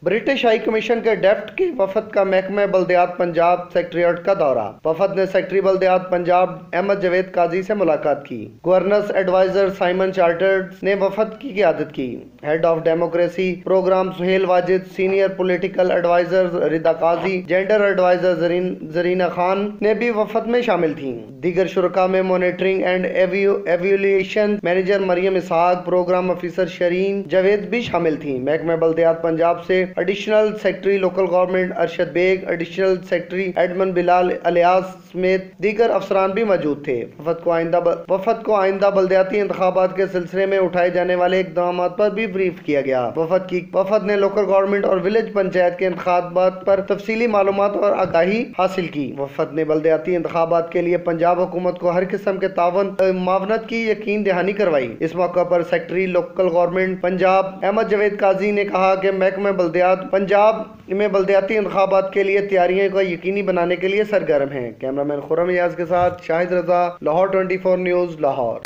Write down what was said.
British high commission کے deft کے وفد کا محکمہ بلدیات پنجاب سیکریٹریٹ کا دورہ۔ وفد نے سیکرٹری بلدیات پنجاب احمد جاوید قاضی سے ملاقات کی۔ گورننس ایڈوائزر سائمن چارٹرز نے وفد کی قیادت کی۔ Head of democracy programme Sohail Wajid, senior political advisor Rida Qazi, gender advisor Zarina Khan نے بھی وفد میں شامل تھیں۔ دیگر شرکاء میں monitoring and evaluation manager Maryam Ishaq, programme officer Shireen Javed بھی شامل تھیں۔ محکمہ بلدیات پنجاب سے additional secretary local government Arshad Baig, additional secretary admin Bilal Ilyas سمیت دیگر افسران بھی موجود تھے۔ وفد کو آئندہ بلدیاتی انتخابات کے سلسلے میں اٹھائے جانے والے اقدامات پر بھی بریف کیا گیا۔ وفد نے لوکل گورنمنٹ اور ولیج پنچایت کے انتخابات پر تفصیلی معلومات اور آگاہی حاصل کی۔ وفد نے بلدیاتی انتخابات کے لیے پنجاب حکومت کو ہر قسم کے معاونت کی یقین دہانی کروائی۔ اس موقع پر secretary local government Punjab Ahmad Javed Qazi نے کہا کہ محکمہ بلدیات پنجاب میں بلدیاتی انتخابات کے لیے تیاریوں کو یقینی بنانے کے لیے سرگرم ہیں۔ کیمرامین خرم ایاز کے ساتھ شاہد رضا، لاہور 24 نیوز، لاہور۔